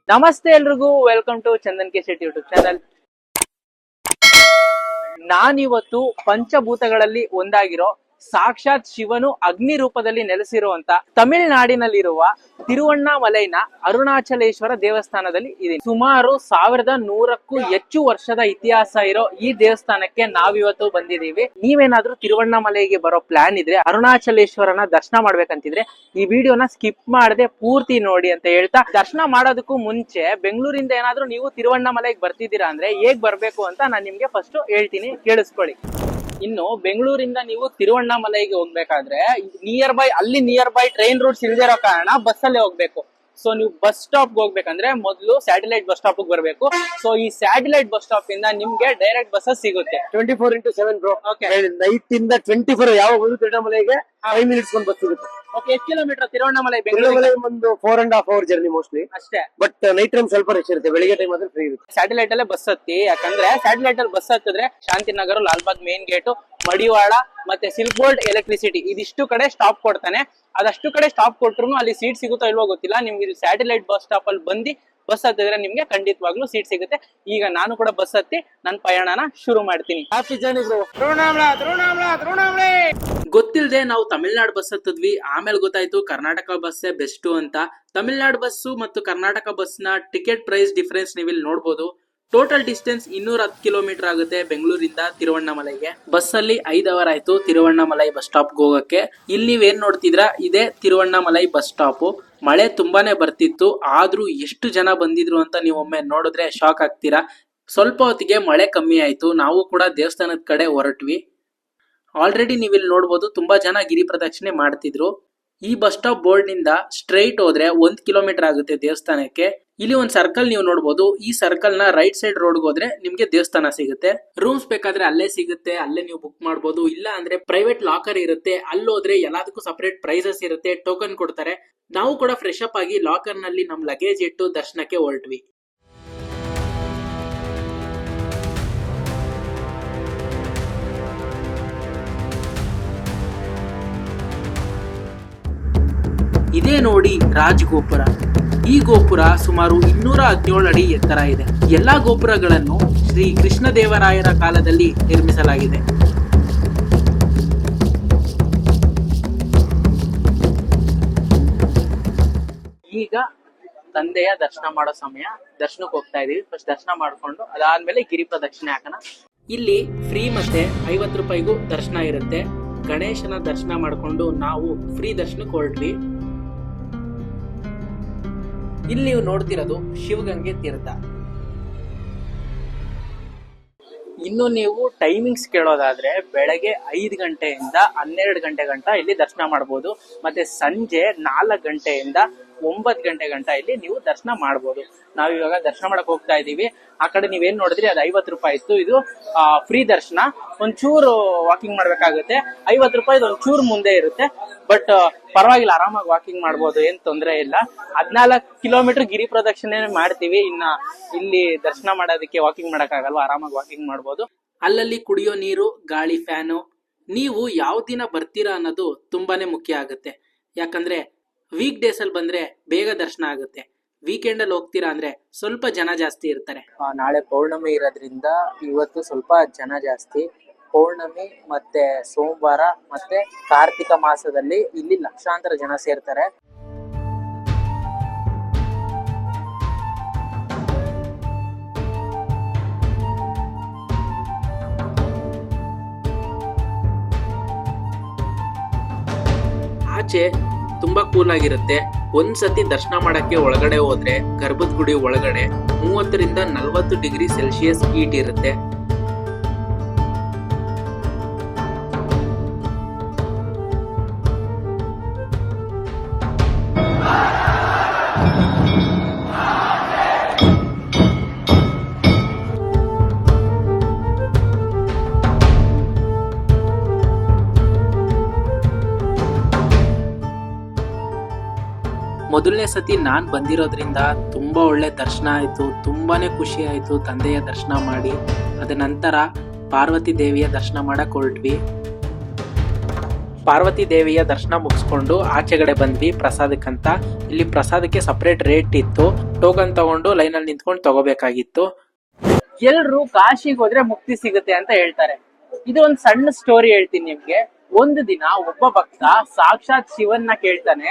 ನಮಸ್ತೆ ಎಲ್ರಿಗೂ, welcome to Chandan K Shetty YouTube channel. ನಾನಿವತ್ತು ಪಂಚಭೂತಗಳಲ್ಲಿ ಒಂದಾಗಿರೋ ಸಾಕ್ಷಾತ್ ಶಿವನು ಅಗ್ನಿ ರೂಪದಲ್ಲಿ ನೆಲೆಸಿರುವಂತ ತಮಿಳುನಾಡಿನಲ್ಲಿರುವ ತಿರುವಣ್ಣಾಮಲೈನ ಅರುಣಾಚಲೇಶ್ವರ ದೇವಸ್ಥಾನದಲ್ಲಿ ಇದೆ. ಸುಮಾರು 1100ಕ್ಕೂ ಹೆಚ್ಚು ವರ್ಷದ ಇತಿಹಾಸ ಇರೋ ಈ ದೇವಸ್ಥಾನಕ್ಕೆ ನಾವಿವತ್ತು ಬಂದಿದ್ದೀವಿ. ನೀವೇನಾದ್ರೂ ತಿರುವಣ್ಣಾಮಲೈಗೆ ಬರೋ ಪ್ಲಾನ್ ಇದ್ರೆ, ಅರುಣಾಚಲೇಶ್ವರನ ದರ್ಶನ ಮಾಡ್ಬೇಕಂತಿದ್ರೆ ಈ ವಿಡಿಯೋನ ಸ್ಕಿಪ್ ಮಾಡದೆ ಪೂರ್ತಿ ನೋಡಿ ಅಂತ ಹೇಳ್ತಾ, ದರ್ಶನ ಮಾಡೋದಕ್ಕೂ ಮುಂಚೆ ಬೆಂಗಳೂರಿಂದ ಏನಾದ್ರೂ ನೀವು ತಿರುವಣ್ಣಾಮಲೈಗೆ ಬರ್ತಿದ್ದೀರಾ ಅಂದ್ರೆ ಹೇಗ್ ಬರ್ಬೇಕು ಅಂತ ನಾನು ನಿಮ್ಗೆ ಫಸ್ಟ್ ಹೇಳ್ತೀನಿ, ಕೇಳಿಸ್ಕೊಳ್ಳಿ. ಇನ್ನು ಬೆಂಗಳೂರಿಂದ ನೀವು ತಿರುವಣ್ಣಾಮಲೈಗೆ ಹೋಗ್ಬೇಕಾದ್ರೆ ನಿಯರ್ ಬೈ ಟ್ರೈನ್ ರೂಟ್ಸ್ ಇಲ್ದಿರೋ ಕಾರಣ ಬಸ್ ಅಲ್ಲೇ ಹೋಗ್ಬೇಕು. ಸೊ ನೀವು ಬಸ್ ಸ್ಟಾಪ್ ಹೋಗ್ಬೇಕಂದ್ರೆ ಮೊದಲು ಸ್ಯಾಟಲೈಟ್ ಬಸ್ ಸ್ಟಾಪ್ ಬರ್ಬೇಕು. ಸೊ ಈ ಸ್ಯಾಟಲೈಟ್ ಬಸ್ ಸ್ಟಾಪ್ ಇಂದ ನಿಮ್ಗೆ ಡೈರೆಕ್ಟ್ ಬಸ್ ಸಿಗುತ್ತೆ 24x7 ಬ್ರೋ. ಓಕೆ, ನೈಟ್ ಇಂದ 24 ಯಾವಾಗ ಬಂದು ತಿರುವಣ್ಣಾಮಲೈಗೆ 5 ಮಿನಿಟ್ಸ್ ಒಂದು ಬಸ್ ಸಿಗುತ್ತೆ. ಓಕೆ. ಎಷ್ಟು ಕಿಲೋಮೀಟರ್ ತಿರುವಣ್ಣಾಮಲೈ ತಿರುವಣ್ಣಾಮಲೈ ಒಂದು 4.5 hour ಜರ್ನಿ ಮೋಸ್ಟ್ಲಿ ಅಷ್ಟೇ. ಬಟ್ ನೈಟ್ ಟೈಮ್ ಸ್ವಲ್ಪ ರಶ್ ಇರುತ್ತೆ, ಬೆಳಿಗ್ಗೆ ಟೈಮ್ ಆದ್ರೆ ಫ್ರೀ ಇರುತ್ತೆ. ಸ್ಯಾಟಲೈಟ್ ಅಲ್ಲೇ ಬಸ್ ಹತ್ತಿ, ಯಾಕಂದ್ರೆ ಸ್ಯಾಟಲೈಟ್ ಅಲ್ಲಿ ಬಸ್ ಹತ್ತಿದ್ರೆ ಶಾಂತಿನಗರ, ಲಾಲ್ಬಾಗ್ ಮೇನ್ ಗೇಟ್, ಮಡಿವಾಳ ಮತ್ತೆ ಸಿಲ್ಕ್ ಬೋರ್ಡ್, ಎಲೆಕ್ಟ್ರಿಸಿಟಿ ಇದಿಷ್ಟು ಕಡೆ ಸ್ಟಾಪ್ ಕೊಡ್ತಾನೆ. ಅದಷ್ಟು ಕಡೆ ಸ್ಟಾಪ್ ಕೊಟ್ರು ಅಲ್ಲಿ ಸೀಟ್ ಸಿಗುತ್ತೋ ಇಲ್ವೋ ಗೊತ್ತಿಲ್ಲ. ನಿಮ್ಗೆ ಸ್ಯಾಟಲೈಟ್ ಬಸ್ ಸ್ಟಾಪ್ ಅಲ್ಲಿ ಬಂದು ಬಸ್ ಹತ್ತಿದ್ರೆ ನಿಮ್ಗೆ ಖಂಡಿತವಾಗ್ಲೂ ಸೀಟ್ ಸಿಗುತ್ತೆ. ಈಗ ನಾನು ಕೂಡ ಬಸ್ ಹತ್ತಿ ನನ್ನ ಪಯಣನ ಶುರು ಮಾಡ್ತೀನಿ. Happy journey bro. ಗೊತ್ತಿಲ್ಲದೆ ನಾವು ತಮಿಳ್ನಾಡು ಬಸ್ ಹತ್ತಿದ್ವಿ. ಆಮೇಲೆ ಗೊತ್ತಾಯ್ತು ಕರ್ನಾಟಕ ಬಸ್ಸೇ ಬೆಸ್ಟ್ ಅಂತ. ತಮಿಳ್ನಾಡು ಬಸ್ಸು ಮತ್ತು ಕರ್ನಾಟಕ ಬಸ್ ನ ಟಿಕೆಟ್ ಪ್ರೈಸ್ ಡಿಫರೆನ್ಸ್ ನೀವು ಇಲ್ಲಿ ನೋಡಬಹುದು. ಟೋಟಲ್ ಡಿಸ್ಟೆನ್ಸ್ 210 ಕಿಲೋಮೀಟರ್ ಆಗುತ್ತೆ ಬೆಂಗಳೂರಿಂದ ತಿರುವಣ್ಣಾಮಲೈಗೆ. ಬಸ್ ಅಲ್ಲಿ 5 ಅವರ್ ಆಯ್ತು ತಿರುವಣ್ಣಾಮಲೈ ಬಸ್ ಸ್ಟಾಪ್ ಹೋಗಕ್ಕೆ. ಇಲ್ಲಿ ನೀವೇನ್ ನೋಡ್ತಿದ್ರಾ ಇದೇ ತಿರುವಣ್ಣಾಮಲೈ ಬಸ್ ಸ್ಟಾಪ್. ಮಳೆ ತುಂಬಾನೇ ಬರ್ತಿತ್ತು, ಆದ್ರೂ ಎಷ್ಟು ಜನ ಬಂದಿದ್ರು ಅಂತ ನೀವು ಒಮ್ಮೆ ನೋಡಿದ್ರೆ ಶಾಕ್ ಆಗ್ತೀರಾ. ಸ್ವಲ್ಪ ಹೊತ್ತಿಗೆ ಮಳೆ ಕಮ್ಮಿ ಆಯ್ತು, ನಾವು ಕೂಡ ದೇವಸ್ಥಾನದ ಕಡೆ ಹೊರಟ್ವಿ. ಆಲ್ರೆಡಿ ನೀವಿಲ್ಲಿ ನೋಡ್ಬೋದು ತುಂಬಾ ಜನ ಗಿರಿ ಪ್ರದಕ್ಷಿಣೆ ಮಾಡ್ತಿದ್ರು. ಈ ಬಸ್ ಸ್ಟಾಪ್ ಬೋರ್ಡ್ ನಿಂದ ಸ್ಟ್ರೈಟ್ ಹೋದ್ರೆ 1 ಕಿಲೋಮೀಟರ್ ಆಗುತ್ತೆ ದೇವಸ್ಥಾನಕ್ಕೆ. ಇಲ್ಲಿ ಒಂದು ಸರ್ಕಲ್ ನೀವು ನೋಡಬಹುದು. ಈ ಸರ್ಕಲ್ ನ ರೈಟ್ ಸೈಡ್ ರೋಡ್ ಹೋದ್ರೆ ನಿಮ್ಗೆ ದೇವಸ್ಥಾನ ಸಿಗುತ್ತೆ. ರೂಮ್ಸ್ ಬೇಕಾದ್ರೆ ಅಲ್ಲೇ ಸಿಗುತ್ತೆ, ಅಲ್ಲೇ ನೀವು ಬುಕ್ ಮಾಡಬಹುದು. ಇಲ್ಲ ಅಂದ್ರೆ ಪ್ರೈವೇಟ್ ಲಾಕರ್ ಇರುತ್ತೆ, ಅಲ್ಲಿ ಹೋದ್ರೆ ಎಲ್ಲದಕ್ಕೂ ಸಪರೇಟ್ ಪ್ರೈಸಸ್ ಇರುತ್ತೆ, ಟೋಕನ್ ಕೊಡ್ತಾರೆ. ನಾವು ಕೂಡ ಫ್ರೆಶ್ ಅಪ್ ಆಗಿ ಲಾಕರ್ ನಲ್ಲಿ ನಮ್ ಲಗೇಜ್ ಇಟ್ಟು ದರ್ಶನಕ್ಕೆ ಹೊರಟ್ವಿ. ಇದೇ ನೋಡಿ ರಾಜ್ ಗೋಪುರ. ಈ ಗೋಪುರ ಸುಮಾರು 217 ಅಡಿ ಎತ್ತರ ಇದೆ. ಎಲ್ಲಾ ಗೋಪುರಗಳನ್ನು ಶ್ರೀ ಕೃಷ್ಣ ದೇವರಾಯರ ಕಾಲದಲ್ಲಿ ನಿರ್ಮಿಸಲಾಗಿದೆ. ಈಗ ತಂದೆಯ ದರ್ಶನ ಮಾಡೋ ಸಮಯ. ದರ್ಶನಕ್ಕೆ ಹೋಗ್ತಾ ಇದೀವಿ. ಫಸ್ಟ್ ದರ್ಶನ ಮಾಡ್ಕೊಂಡು ಅದಾದ್ಮೇಲೆ ಗಿರಿ ಪ್ರದಕ್ಷಿಣೆ ಹಾಕೋಣ. ಇಲ್ಲಿ ಫ್ರೀ ಮತ್ತೆ 50 ರೂಪಾಯಿಗೂ ದರ್ಶನ ಇರುತ್ತೆ. ಗಣೇಶನ ದರ್ಶನ ಮಾಡ್ಕೊಂಡು ನಾವು ಫ್ರೀ ದರ್ಶನಕ್ಕೆ ಹೊರಟ್ವಿ. ಇಲ್ಲಿ ನೀವು ನೋಡ್ತಿರೋದು ಶಿವಗಂಗೆ ತೀರ್ಥ. ಇನ್ನು ನೀವು ಟೈಮಿಂಗ್ಸ್ ಕೇಳೋದಾದ್ರೆ ಬೆಳಗ್ಗೆ 5 ಗಂಟೆಯಿಂದ 12 ಗಂಟೆ ಗಂಟ ಇಲ್ಲಿ ದರ್ಶನ ಮಾಡಬಹುದು. ಮತ್ತೆ ಸಂಜೆ 4 ಗಂಟೆಯಿಂದ 9 ಗಂಟೆ ಗಂಟ ಇಲ್ಲಿ ನೀವು ದರ್ಶನ ಮಾಡಬಹುದು. ನಾವ್ ಇವಾಗ ದರ್ಶನ ಮಾಡಕ್ ಹೋಗ್ತಾ ಇದೀವಿ. ಆ ಕಡೆ ನೀವೇನ್ ನೋಡಿದ್ರಿ ಅದು 50 ರೂಪಾಯಿ ಇತ್ತು. ಇದು ಫ್ರೀ ದರ್ಶನ. ಒಂಚೂರು ವಾಕಿಂಗ್ ಮಾಡ್ಬೇಕಾಗುತ್ತೆ. 50 ರೂಪಾಯಿ ಒಂಚೂರು ಮುಂದೆ ಇರುತ್ತೆ, ಬಟ್ ಪರವಾಗಿಲ್ಲ, ಆರಾಮಾಗಿ ವಾಕಿಂಗ್ ಮಾಡ್ಬೋದು, ಏನ್ ತೊಂದರೆ ಇಲ್ಲ. 14 ಕಿಲೋಮೀಟರ್ ಗಿರಿ ಪ್ರದಕ್ಷಿಣೆ ಮಾಡ್ತೀವಿ. ಇನ್ನ ಇಲ್ಲಿ ದರ್ಶನ ಮಾಡೋದಕ್ಕೆ ವಾಕಿಂಗ್ ಮಾಡಕ್ ಆಗಲ್ವಾ, ಆರಾಮಾಗಿ ವಾಕಿಂಗ್ ಮಾಡ್ಬೋದು. ಅಲ್ಲಲ್ಲಿ ಕುಡಿಯೋ ನೀರು, ಗಾಳಿ, ಫ್ಯಾನು. ನೀವು ಯಾವ ದಿನ ಬರ್ತೀರಾ ಅನ್ನೋದು ತುಂಬಾನೇ ಮುಖ್ಯ ಆಗುತ್ತೆ. ಯಾಕಂದ್ರೆ ವೀಕ್ ಡೇಸ್ ಅಲ್ಲಿ ಬಂದ್ರೆ ಬೇಗ ದರ್ಶನ ಆಗುತ್ತೆ. ವೀಕೆಂಡ್ ಅಲ್ಲಿ ಹೋಗ್ತೀರಾ ಅಂದ್ರೆ ಸ್ವಲ್ಪ ಜನ ಜಾಸ್ತಿ ಇರ್ತಾರೆ. ನಾಳೆ ಪೌರ್ಣಮಿ ಇರೋದ್ರಿಂದ ಇವತ್ತು ಸ್ವಲ್ಪ ಜನ ಜಾಸ್ತಿ. ಪೌರ್ಣಮಿ ಮತ್ತೆ ಸೋಮವಾರ ಮತ್ತೆ ಕಾರ್ತಿಕ ಮಾಸದಲ್ಲಿ ಇಲ್ಲಿ ಲಕ್ಷಾಂತರ ಜನ ಸೇರ್ತಾರೆ. ಆಚೆ ತುಂಬಾ ಕೂಲ್ ಆಗಿರುತ್ತೆ. ಒಂದ್ಸತಿ ದರ್ಶನ ಮಾಡಕ್ಕೆ ಒಳಗಡೆ ಹೋದ್ರೆ ಗರ್ಭದ ಗುಡಿ ಒಳಗಡೆ 30 ರಿಂದ 40 ಡಿಗ್ರಿ ಸೆಲ್ಸಿಯಸ್ ಹೀಟ್ ಇರುತ್ತೆ. ಮೊದಲನೇ ಸತಿ ನಾನ್ ಬಂದಿರೋದ್ರಿಂದ ತುಂಬಾ ಒಳ್ಳೆ ದರ್ಶನ ಆಯ್ತು. ತುಂಬಾನೇ ಖುಷಿ ಆಯ್ತು ತಂದೆಯ ದರ್ಶನ ಮಾಡಿ. ಅದ ನಂತರ ಪಾರ್ವತಿ ದೇವಿಯ ದರ್ಶನ ಮಾಡಕ್ ಹೊರಟ್ವಿ. ಪಾರ್ವತಿ ದೇವಿಯ ದರ್ಶನ ಮುಗಿಸ್ಕೊಂಡು ಆಚೆಗಡೆ ಬಂದ್ವಿ ಪ್ರಸಾದಕ್ಕಂತ. ಇಲ್ಲಿ ಪ್ರಸಾದಕ್ಕೆ ಸಪರೇಟ್ ರೇಟ್ ಇತ್ತು. ಟೋಕನ್ ತಗೊಂಡು ಲೈನಲ್ಲಿ ನಿಂತ್ಕೊಂಡು ತಗೋಬೇಕಾಗಿತ್ತು. ಎಲ್ರು ಕಾಶಿಗೆ ಹೋದ್ರೆ ಮುಕ್ತಿ ಸಿಗುತ್ತೆ ಅಂತ ಹೇಳ್ತಾರೆ. ಇದು ಒಂದ್ ಸಣ್ಣ ಸ್ಟೋರಿ ಹೇಳ್ತೀನಿ ನಿಮ್ಗೆ. ಒಂದು ದಿನ ಒಬ್ಬ ಭಕ್ತ ಸಾಕ್ಷಾತ್ ಶಿವನ್ನ ಕೇಳ್ತಾನೆ,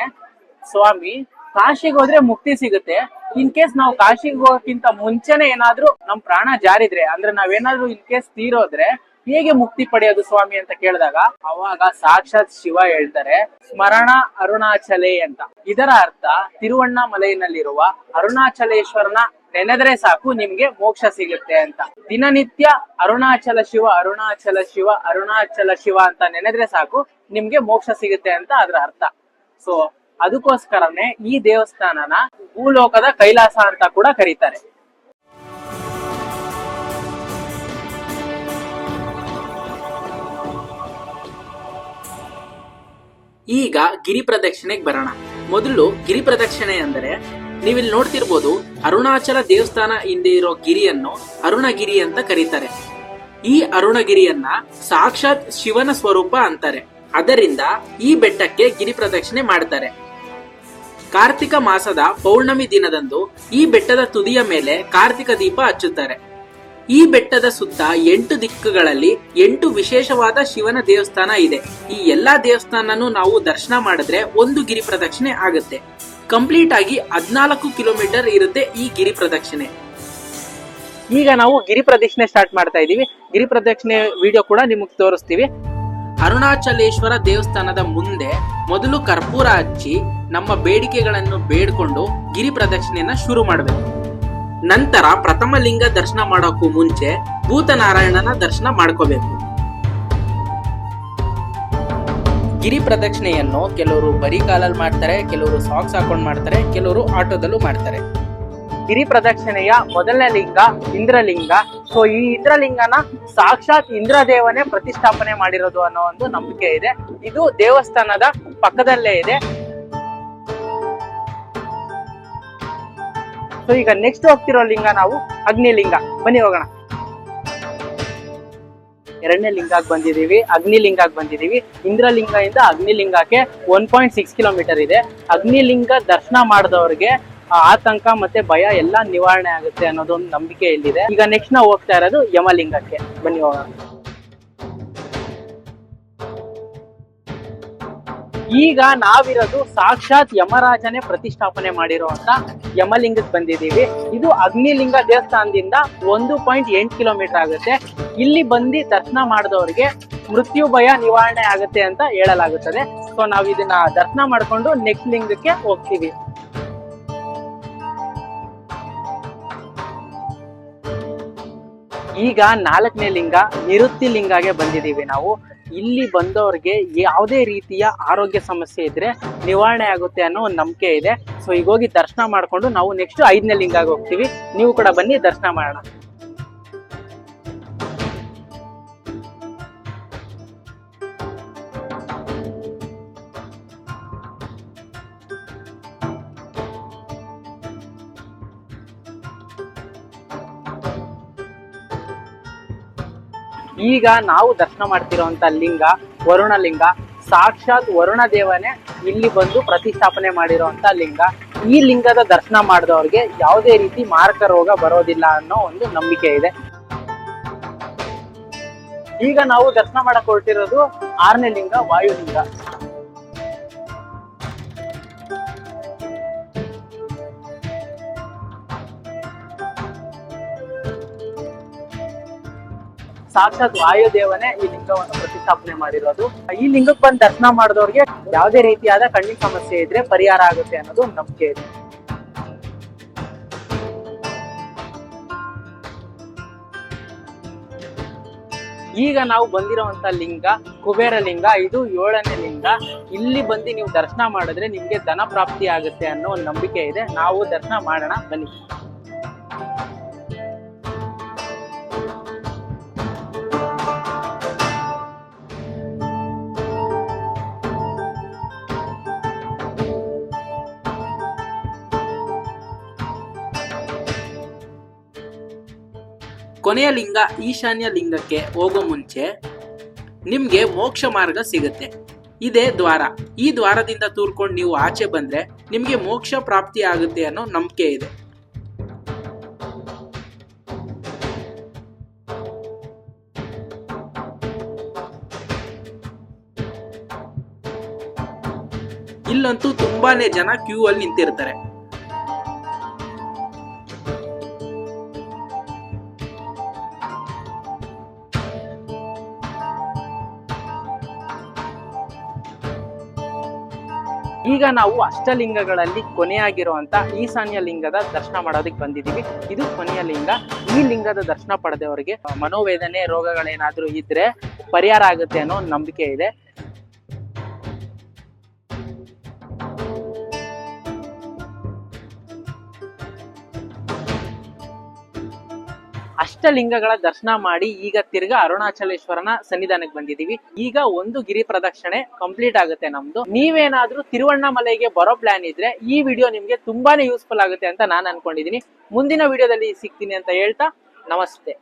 ಸ್ವಾಮಿ ಕಾಶಿಗೆ ಹೋದ್ರೆ ಮುಕ್ತಿ ಸಿಗುತ್ತೆ, ಇನ್ ಕೇಸ್ ನಾವು ಕಾಶಿಗೆ ಹೋಗೋಕ್ಕಿಂತ ಮುಂಚೆನೆ ಏನಾದ್ರೂ ನಮ್ ಪ್ರಾಣ ಜಾರಿದ್ರೆ, ಅಂದ್ರೆ ನಾವೇನಾದ್ರೂ ಇನ್ ಕೇಸ್ ತೀರೋದ್ರೆ ಹೇಗೆ ಮುಕ್ತಿ ಪಡೆಯೋದು ಸ್ವಾಮಿ ಅಂತ ಕೇಳಿದಾಗ, ಅವಾಗ ಸಾಕ್ಷಾತ್ ಶಿವ ಹೇಳ್ತಾರೆ, ಸ್ಮರಣ ಅರುಣಾಚಲೇ ಅಂತ. ಇದರ ಅರ್ಥ ತಿರುವಣ್ಣಾಮಲೈನಲ್ಲಿರುವ ಅರುಣಾಚಲೇಶ್ವರನ ನೆನೆದ್ರೆ ಸಾಕು ನಿಮ್ಗೆ ಮೋಕ್ಷ ಸಿಗುತ್ತೆ ಅಂತ. ದಿನನಿತ್ಯ ಅರುಣಾಚಲ ಶಿವ ಅರುಣಾಚಲ ಶಿವ ಅರುಣಾಚಲ ಶಿವ ಅಂತ ನೆನೆದ್ರೆ ಸಾಕು ನಿಮ್ಗೆ ಮೋಕ್ಷ ಸಿಗುತ್ತೆ ಅಂತ ಅದ್ರ ಅರ್ಥ. ಸೊ ಅದಕ್ಕೋಸ್ಕರನೇ ಈ ದೇವಸ್ಥಾನನ ಭೂಲೋಕದ ಕೈಲಾಸ ಅಂತ ಕೂಡ ಕರೀತಾರೆ. ಈಗ ಗಿರಿ ಪ್ರದಕ್ಷಿಣೆಗೆ ಬರೋಣ. ಮೊದಲು ಗಿರಿ ಪ್ರದಕ್ಷಿಣೆ ಅಂದರೆ ನೀವಿಲ್ಲಿ ನೋಡ್ತಿರ್ಬೋದು, ಅರುಣಾಚಲ ದೇವಸ್ಥಾನ ಹಿಂದೆ ಇರೋ ಗಿರಿಯನ್ನು ಅರುಣಗಿರಿ ಅಂತ ಕರೀತಾರೆ. ಈ ಅರುಣಗಿರಿಯನ್ನ ಸಾಕ್ಷಾತ್ ಶಿವನ ಸ್ವರೂಪ ಅಂತಾರೆ. ಅದರಿಂದ ಈ ಬೆಟ್ಟಕ್ಕೆ ಗಿರಿ ಪ್ರದಕ್ಷಿಣೆ ಮಾಡ್ತಾರೆ. ಕಾರ್ತಿಕ ಮಾಸದ ಪೌರ್ಣಮಿ ದಿನದಂದು ಈ ಬೆಟ್ಟದ ತುದಿಯ ಮೇಲೆ ಕಾರ್ತಿಕ ದೀಪ ಹಚ್ಚುತ್ತಾರೆ. ಈ ಬೆಟ್ಟದ ಸುತ್ತ 8 ದಿಕ್ಕುಗಳಲ್ಲಿ 8 ವಿಶೇಷವಾದ ಶಿವನ ದೇವಸ್ಥಾನ ಇದೆ. ಈ ಎಲ್ಲಾ ದೇವಸ್ಥಾನನೂ ನಾವು ದರ್ಶನ ಮಾಡಿದ್ರೆ ಒಂದು ಗಿರಿ ಪ್ರದಕ್ಷಿಣೆ ಆಗುತ್ತೆ. ಕಂಪ್ಲೀಟ್ ಆಗಿ 14 ಕಿಲೋಮೀಟರ್ ಇರುತ್ತೆ ಈ ಗಿರಿ ಪ್ರದಕ್ಷಿಣೆ. ಈಗ ನಾವು ಗಿರಿ ಪ್ರದಕ್ಷಿಣೆ ಸ್ಟಾರ್ಟ್ ಮಾಡ್ತಾ ಇದೀವಿ. ಗಿರಿ ಪ್ರದಕ್ಷಿಣೆ ವಿಡಿಯೋ ಕೂಡ ನಿಮಗೆ ತೋರಿಸ್ತೀವಿ. ಅರುಣಾಚಲೇಶ್ವರ ದೇವಸ್ಥಾನದ ಮುಂದೆ ಮೊದಲು ಕರ್ಪೂರ ಹಚ್ಚಿ ನಮ್ಮ ಬೇಡಿಕೆಗಳನ್ನು ಬೇಡ್ಕೊಂಡು ಗಿರಿ ಪ್ರದಕ್ಷಿಣೆಯನ್ನ ಶುರು ಮಾಡಬೇಕು. ನಂತರ ಪ್ರಥಮ ಲಿಂಗ ದರ್ಶನ ಮಾಡೋಕ್ಕೂ ಮುಂಚೆ ಭೂತನಾರಾಯಣನ ದರ್ಶನ ಮಾಡ್ಕೋಬೇಕು. ಗಿರಿ ಪ್ರದಕ್ಷಿಣೆಯನ್ನು ಕೆಲವರು ಬರೀ ಕಾಲಲ್ಲಿ ಮಾಡ್ತಾರೆ, ಕೆಲವರು ಸಾಕ್ಸ್ ಹಾಕೊಂಡು ಮಾಡ್ತಾರೆ, ಕೆಲವರು ಆಟೋದಲ್ಲೂ ಮಾಡ್ತಾರೆ. ಗಿರಿ ಪ್ರದಕ್ಷಿಣೆಯ ಮೊದಲನೇ ಲಿಂಗ ಇಂದ್ರಲಿಂಗ. ಸೊ ಈ ಇಂದ್ರಲಿಂಗನ ಸಾಕ್ಷಾತ್ ಇಂದ್ರದೇವನೇ ಪ್ರತಿಷ್ಠಾಪನೆ ಮಾಡಿರೋದು ಅನ್ನೋ ಒಂದು ನಂಬಿಕೆ ಇದೆ. ಇದು ದೇವಸ್ಥಾನದ ಪಕ್ಕದಲ್ಲೇ ಇದೆ. ಸೊ ಈಗ ನೆಕ್ಸ್ಟ್ ಹೋಗ್ತಿರೋ ಲಿಂಗ ನಾವು ಅಗ್ನಿಲಿಂಗ. ಬನ್ನಿ ಹೋಗೋಣ. ಎರಡನೇ ಲಿಂಗಕ್ಕೆ ಬಂದಿದೀವಿ, ಅಗ್ನಿಲಿಂಗಕ್ಕೆ ಬಂದಿದೀವಿ. ಇಂದ್ರಲಿಂಗ ಇಂದ ಅಗ್ನಿಲಿಂಗಕ್ಕೆ 1.6 ಕಿಲೋಮೀಟರ್ ಇದೆ. ಅಗ್ನಿಲಿಂಗ ದರ್ಶನ ಮಾಡಿದವ್ರಿಗೆ ಆತಂಕ ಮತ್ತೆ ಭಯ ಎಲ್ಲ ನಿವಾರಣೆ ಆಗುತ್ತೆ ಅನ್ನೋದೊಂದು ನಂಬಿಕೆ ಇಲ್ಲಿದೆ. ಈಗ ನೆಕ್ಸ್ಟ್ ನಾವು ಹೋಗ್ತಾ ಇರೋದು ಯಮಲಿಂಗಕ್ಕೆ. ಬನ್ನಿ ಹೋಗೋಣ. ಈಗ ನಾವಿರೋದು ಸಾಕ್ಷಾತ್ ಯಮರಾಜನೇ ಪ್ರತಿಷ್ಠಾಪನೆ ಮಾಡಿರುವಂತ ಯಮಲಿಂಗಕ್ಕೆ ಬಂದಿದ್ದೀವಿ. ಇದು ಅಗ್ನಿಲಿಂಗ ದೇವಸ್ಥಾನದಿಂದ 1.8 ಕಿಲೋಮೀಟರ್ ಆಗುತ್ತೆ. ಇಲ್ಲಿ ಬಂದು ದರ್ಶನ ಮಾಡಿದವರಿಗೆ ಮೃತ್ಯು ಭಯ ನಿವಾರಣೆ ಆಗುತ್ತೆ ಅಂತ ಹೇಳಲಾಗುತ್ತದೆ. ಸೊ ನಾವು ಇದನ್ನ ದರ್ಶನ ಮಾಡ್ಕೊಂಡು ನೆಕ್ಸ್ಟ್ ಲಿಂಗಕ್ಕೆ ಹೋಗ್ತೀವಿ. ಈಗ 4ನೇ ಲಿಂಗ ನಿವೃತ್ತಿ ಲಿಂಗಗೆ ಬಂದಿದ್ದೀವಿ ನಾವು. ಇಲ್ಲಿ ಬಂದವ್ರಿಗೆ ಯಾವುದೇ ರೀತಿಯ ಆರೋಗ್ಯ ಸಮಸ್ಯೆ ಇದ್ರೆ ನಿವಾರಣೆ ಆಗುತ್ತೆ ಅನ್ನೋ ಒಂದು ನಂಬಿಕೆ ಇದೆ. ಸೊ ಈಗ ಹೋಗಿ ದರ್ಶನ ಮಾಡ್ಕೊಂಡು ನಾವು ನೆಕ್ಸ್ಟ್ 5ನೇ ಲಿಂಗಗೆ ಹೋಗ್ತೀವಿ. ನೀವು ಕೂಡ ಬನ್ನಿ ದರ್ಶನ ಮಾಡೋಣ. ಈಗ ನಾವು ದರ್ಶನ ಮಾಡ್ತಿರೋಂತ ಲಿಂಗ ವರುಣ ಲಿಂಗ. ಸಾಕ್ಷಾತ್ ವರುಣ ದೇವನೇ ಇಲ್ಲಿ ಬಂದು ಪ್ರತಿಷ್ಠಾಪನೆ ಮಾಡಿರೋಂತ ಲಿಂಗ. ಈ ಲಿಂಗದ ದರ್ಶನ ಮಾಡಿದವ್ರಿಗೆ ಯಾವುದೇ ರೀತಿ ಮಾರಕ ರೋಗ ಬರೋದಿಲ್ಲ ಅನ್ನೋ ಒಂದು ನಂಬಿಕೆ ಇದೆ. ಈಗ ನಾವು ದರ್ಶನ ಮಾಡಕ್ ಹೊರಟಿರೋದು 6ನೇ ಲಿಂಗ ವಾಯುಲಿಂಗ. ಸಾಕ್ಷಾತ್ ವಾಯುದೇವನೇ ಈ ಲಿಂಗವನ್ನು ಪ್ರತಿಷ್ಠಾಪನೆ ಮಾಡಿರೋದು. ಈ ಲಿಂಗಕ್ಕೆ ಬಂದು ದರ್ಶನ ಮಾಡಿದವ್ರಿಗೆ ಯಾವುದೇ ರೀತಿಯಾದ ಕಣ್ಣಿನ ಸಮಸ್ಯೆ ಇದ್ರೆ ಪರಿಹಾರ ಆಗುತ್ತೆ ಅನ್ನೋದು ನಂಬಿಕೆ ಇದೆ. ಈಗ ನಾವು ಬಂದಿರುವಂತ ಲಿಂಗ ಕುಬೇರ ಲಿಂಗ. ಇದು 7ನೇ ಲಿಂಗ. ಇಲ್ಲಿ ಬಂದು ನೀವು ದರ್ಶನ ಮಾಡಿದ್ರೆ ನಿಮ್ಗೆ ಧನ ಪ್ರಾಪ್ತಿ ಆಗುತ್ತೆ ಅನ್ನೋ ಒಂದು ನಂಬಿಕೆ ಇದೆ. ನಾವು ದರ್ಶನ ಮಾಡೋಣ ಬನ್ನಿ. ಕೊನೆಯ ಲಿಂಗ ಈಶಾನ್ಯ ಲಿಂಗಕ್ಕೆ ಹೋಗೋ ಮುಂಚೆ ನಿಮ್ಗೆ ಮೋಕ್ಷ ಮಾರ್ಗ ಸಿಗುತ್ತೆ. ಇದೇ ದ್ವಾರ. ಈ ದ್ವಾರದಿಂದ ತೂರ್ಕೊಂಡು ನೀವು ಆಚೆ ಬಂದ್ರೆ ನಿಮ್ಗೆ ಮೋಕ್ಷ ಪ್ರಾಪ್ತಿ ಆಗುತ್ತೆ ಅನ್ನೋ ನಂಬಿಕೆ ಇದೆ. ಇಲ್ಲಂತೂ ತುಂಬಾನೇ ಜನ ಕ್ಯೂ ಅಲ್ಲಿ ನಿಂತಿರ್ತಾರೆ. ಈಗ ನಾವು ಅಷ್ಟಲಿಂಗಗಳಲ್ಲಿ ಕೊನೆಯಾಗಿರುವಂತ ಈಶಾನ್ಯ ಲಿಂಗದ ದರ್ಶನ ಮಾಡೋದಕ್ಕೆ ಬಂದಿದ್ದೀವಿ. ಇದು ಕೊನೆಯ ಲಿಂಗ. ಈ ಲಿಂಗದ ದರ್ಶನ ಪಡೆದವರಿಗೆ ಮನೋವೇದನೆ ರೋಗಗಳೇನಾದ್ರೂ ಇದ್ರೆ ಪರಿಹಾರ ಆಗುತ್ತೆ ಅನ್ನೋ ನಂಬಿಕೆ ಇದೆ. ಅಷ್ಟಲಿಂಗಗಳ ದರ್ಶನ ಮಾಡಿ ಈಗ ತಿರ್ಗಾ ಅರುಣಾಚಲೇಶ್ವರನ ಸನ್ನಿಧಾನಕ್ಕೆ ಬಂದಿದೀವಿ. ಈಗ ಒಂದು ಗಿರಿ ಪ್ರದಕ್ಷಿಣೆ ಕಂಪ್ಲೀಟ್ ಆಗುತ್ತೆ ನಮ್ದು. ನೀವೇನಾದ್ರೂ ತಿರುವಣ್ಣಾಮಲೈಗೆ ಬರೋ ಪ್ಲಾನ್ ಇದ್ರೆ ಈ ವಿಡಿಯೋ ನಿಮ್ಗೆ ತುಂಬಾನೇ ಯೂಸ್ಫುಲ್ ಆಗುತ್ತೆ ಅಂತ ನಾನು ಅನ್ಕೊಂಡಿದೀನಿ. ಮುಂದಿನ ವಿಡಿಯೋದಲ್ಲಿ ಸಿಗ್ತೀನಿ ಅಂತ ಹೇಳ್ತಾ ನಮಸ್ತೆ.